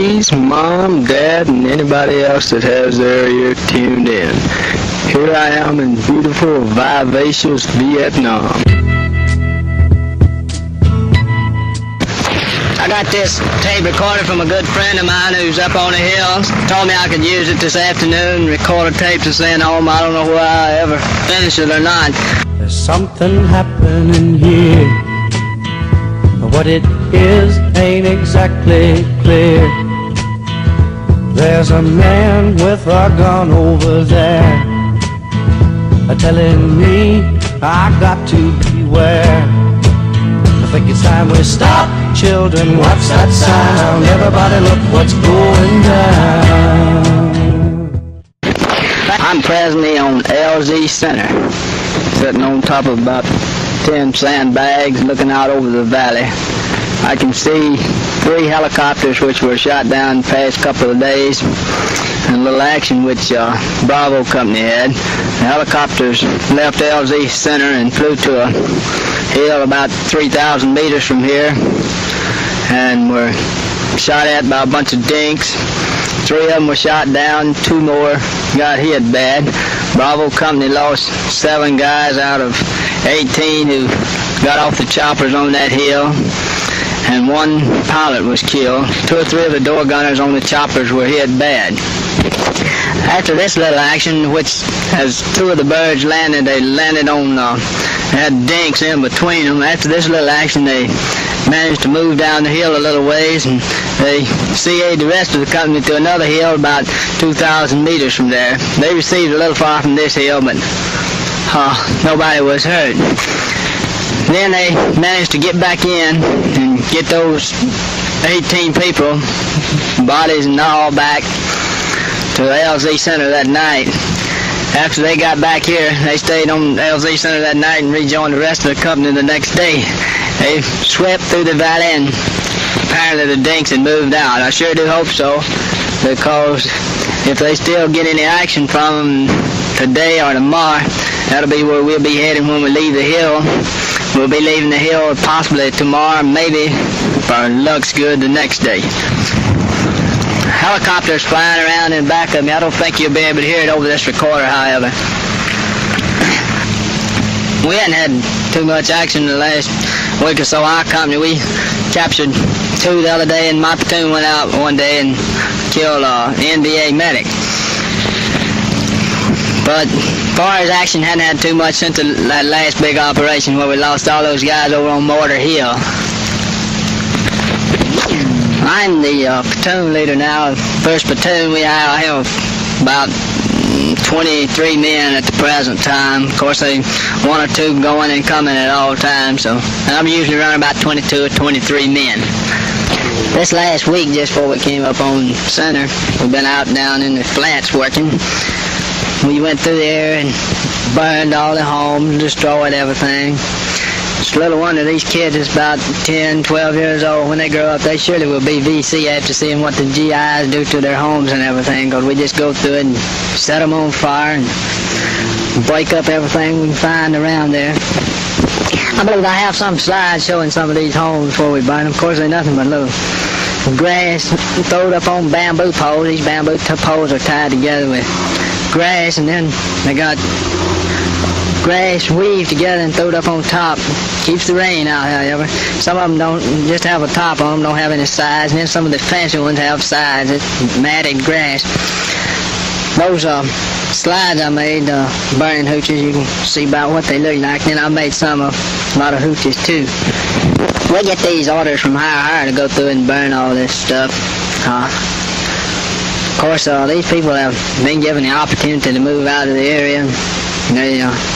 please, Mom, Dad, and anybody else that has their ear tuned in. Here I am in beautiful, vivacious Vietnam. I got this tape recorder from a good friend of mine who's up on the hill. Told me I could use it this afternoon, record a tape to send home. I don't know whether I ever finish it or not. There's something happening here, but what it is ain't exactly clear. There's a man with a gun over there, telling me I got to beware. I think it's time we stop. Children, what's that sound? Everybody look what's going down. I'm presently on LZ Center, sitting on top of about 10 sandbags looking out over the valley. I can see 3 helicopters which were shot down the past couple of days, and a little action which Bravo Company had. The helicopters left LZ Center and flew to a hill about 3,000 meters from here and were shot at by a bunch of dinks. 3 of them were shot down, 2 more got hit bad. Bravo Company lost 7 guys out of 18 who got off the choppers on that hill, and 1 pilot was killed. 2 or 3 of the door gunners on the choppers were hit bad. After this little action, which as 2 of the birds landed, they landed on, had dinks in between them. After this little action, they managed to move down the hill a little ways, and they CA'd the rest of the company to another hill about 2,000 meters from there. They received a little far from this hill, but nobody was hurt. Then they managed to get back in and get those 18 people, bodies and all, back to LZ Center that night. After they got back here, they stayed on LZ Center that night and rejoined the rest of the company the next day. They swept through the valley, and apparently the dinks had moved out. I sure do hope so, because if they still get any action from them today or tomorrow, that'll be where we'll be heading when we leave the hill. We'll be leaving the hill possibly tomorrow, maybe, if our luck's good, the next day. Helicopters flying around in back of me. I don't think you'll be able to hear it over this recorder, however. We hadn't had too much action in the last week or so. Our company, we captured 2 the other day, and my platoon went out one day and killed an NBA medic. But as far as action, hadn't had too much since that last big operation where we lost all those guys over on Mortar Hill. I'm the platoon leader now. First platoon, we have about 23 men at the present time. Of course, they 1 or 2 going and coming at all times, so I'm usually running about 22 or 23 men. This last week, just before we came up on center, we've been out down in the flats working. We went through there and burned all the homes, destroyed everything. It's little wonder these kids is about 10, 12 years old. When they grow up, they surely will be VC after seeing what the GIs do to their homes and everything, because we just go through it and set them on fire and break up everything we can find around there. I believe I have some slides showing some of these homes before we burn them. Of course, they're nothing but little grass thrown up on bamboo poles. These bamboo poles are tied together with grass, and then they got grass weaved together and thrown up on top. Keeps the rain out, however. Some of them don't just have a top on them, don't have any sides, and then some of the fancy ones have sides. It's matted grass. Those slides I made, burning hooches, you can see about what they look like. Then I made a lot of hooches too. We get these orders from higher to go through and burn all this stuff. Of course, these people have been given the opportunity to move out of the area.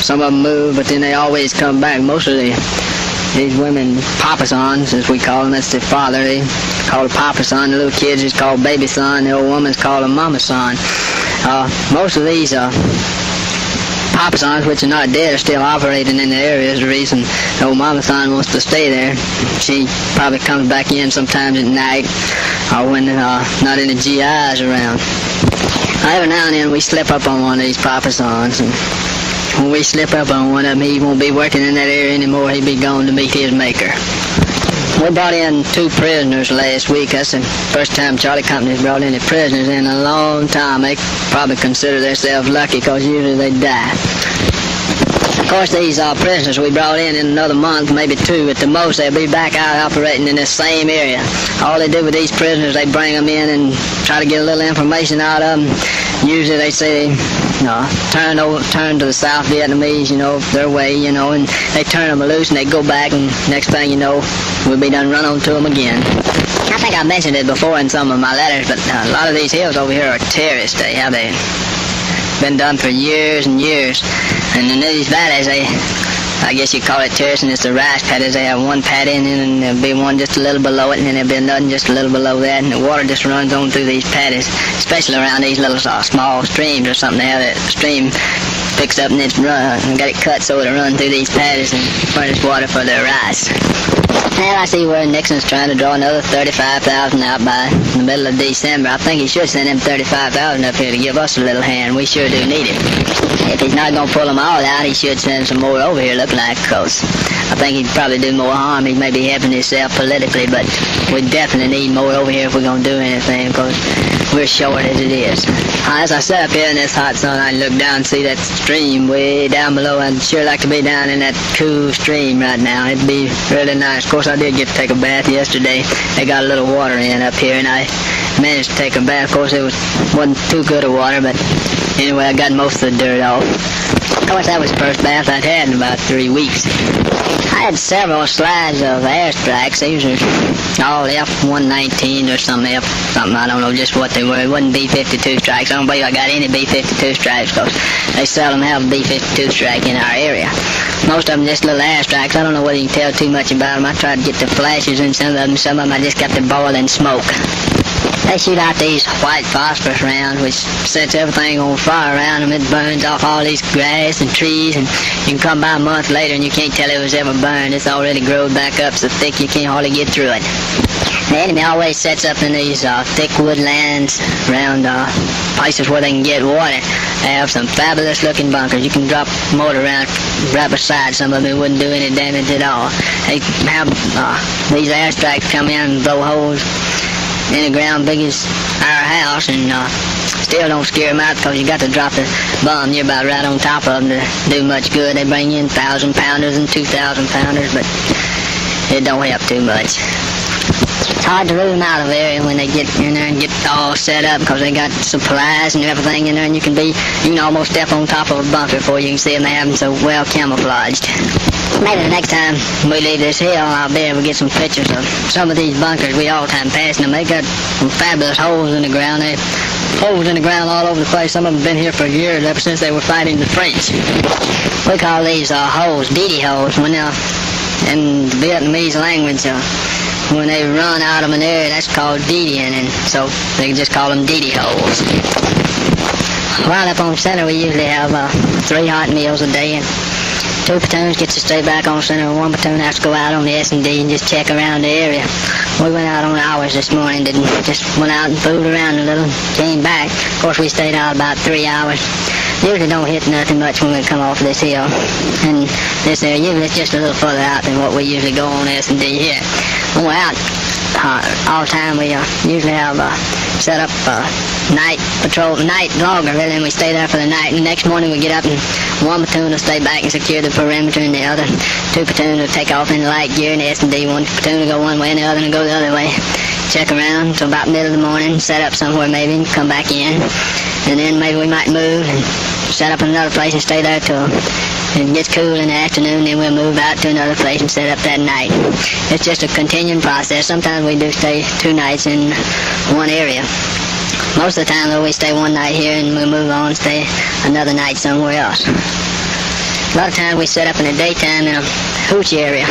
Some of them move, but then they always come back. Most of these women, papasons, as we call them, that's their father. They call a papason. The little kids is called baby son. The old woman's called a mama son. Most of these papasons, which are not dead, are still operating in the area. Is the reason the old mama son wants to stay there. She probably comes back in sometimes at night or when not any GIs around. Every now and then we slip up on one of these papasons, and when we slip up on one of them, he won't be working in that area anymore. He'll be going to meet his maker. We brought in 2 prisoners last week. That's the first time Charlie Company's brought any prisoners in a long time. They probably consider themselves lucky because usually they die. Of course, these prisoners we brought in another month, maybe 2 at the most, they'll be back out operating in this same area. All they do with these prisoners, they bring them in and try to get a little information out of them. Usually they say, turn to the South Vietnamese, their way, and they turn them loose and they go back, and next thing you know, we'll be done run onto them again. I think I mentioned it before in some of my letters, but a lot of these hills over here are terraced. They've been done for years and years. And in these valleys, I guess you call it terracing, it's the rice paddies. They have one paddy, and then there'll be one just a little below it, and then there'll be another just a little below that, and the water just runs on through these paddies, especially around these little small streams or something. They have that stream picks up and it's got it cut so it'll run through these paddies and furnish water for their rice. Now I see where Nixon's trying to draw another 35,000 out by the middle of December. I think he should send him 35,000 up here to give us a little hand. We sure do need it. If he's not going to pull them all out, he should send some more over here, look like, because I think he'd probably do more harm. He may be helping himself politically, but we definitely need more over here if we're going to do anything, because we're short as it is. As I sat up here in this hot sun, I look down and see that stream way down below. I'd sure like to be down in that cool stream right now. It'd be really nice. Of course, I did get to take a bath yesterday. They got a little water in up here, and I managed to take a bath. Of course, it wasn't too good of water, but anyway, I got most of the dirt off. Of course, that was the first bath I'd had in about 3 weeks. I had several slides of airstrikes. These were all F-119 or something, I don't know just what they were. It wasn't B-52 strikes. I don't believe I got any B-52 strikes because they seldom have a B-52 strike in our area. Most of them just little airstrikes. I don't know whether you can tell too much about them. I tried to get the flashes in some of them I just got the boiling smoke. They shoot out these white phosphorus rounds, which sets everything on fire around them. It burns off all these grass and trees, and you can come by a month later and you can't tell it was ever burned. It's already grown back up so thick you can't hardly get through it. The enemy always sets up in these thick woodlands around places where they can get water. They have some fabulous looking bunkers. You can drop mortar around right beside some of them. It wouldn't do any damage at all. They have these airstrikes come in and blow holes in the ground big as our house, and still don't scare them out because you got to drop the bomb near about right on top of them to do much good. They bring in 1,000-pounders and 2,000-pounders, but it don't help too much. It's hard to root them out of there when they get in there and get all set up because they got supplies and everything in there, and you can almost step on top of a bunker before you can see them. They have them so well camouflaged. Maybe the next time we leave this hill, I'll be able to get some pictures of some of these bunkers. We all time passing them. They got some fabulous holes in the ground. They have holes in the ground all over the place. Some of them have been here for years, ever since they were fighting the French. We call these holes DD holes. When in the Vietnamese language, when they run out of an area, that's called DDing, and so they just call them DD holes. Right up on center, we usually have 3 hot meals a day, and 2 platoons get to stay back on center, and 1 platoon has to go out on the S&D and just check around the area. We went out on ours this morning, just went out and fooled around a little, came back. Of course, we stayed out about 3 hours. Usually don't hit nothing much when we come off this hill. And this area, usually it's just a little further out than what we usually go on S&D here. When we're out all the time, we usually have set up night patrol, night longer really, and we stay there for the night. And the next morning we get up and 1 platoon will stay back and secure the perimeter, and the other 2 platoons will take off in light gear in the S&D. 1 platoon will go one way and the other will go the other way. Check around until about middle of the morning, set up somewhere maybe, and come back in. And then maybe we might move and set up in another place and stay there till it gets cool in the afternoon. Then we'll move out to another place and set up that night. It's just a continuing process. Sometimes we do stay 2 nights in one area. Most of the time though, we stay 1 night here and we'll move on and stay another night somewhere else. A lot of times we set up in the daytime in a hooch area.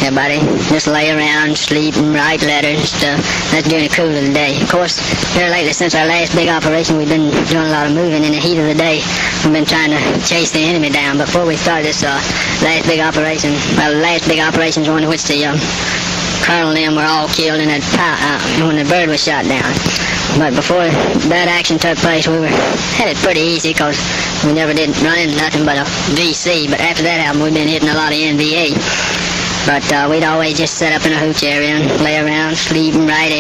Everybody just lay around, sleep, and write letters and stuff. That's during the cool of the day. Of course, here lately, since our last big operation, we've been doing a lot of moving in the heat of the day. We've been trying to chase the enemy down. Before we started this last big operation, well, the last big operations one in which the colonel and them were all killed in that when the bird was shot down. But before that action took place, we had it pretty easy because we never did run into nothing but a VC. But after that happened, we've been hitting a lot of NVA. But we'd always just set up in a hooch area and lay around, sleep, and write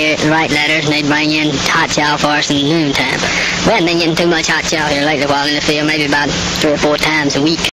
letters, and they'd bring in hot chow for us in noontime. We hadn't been getting too much hot chow here lately while in the field, maybe about 3 or 4 times a week.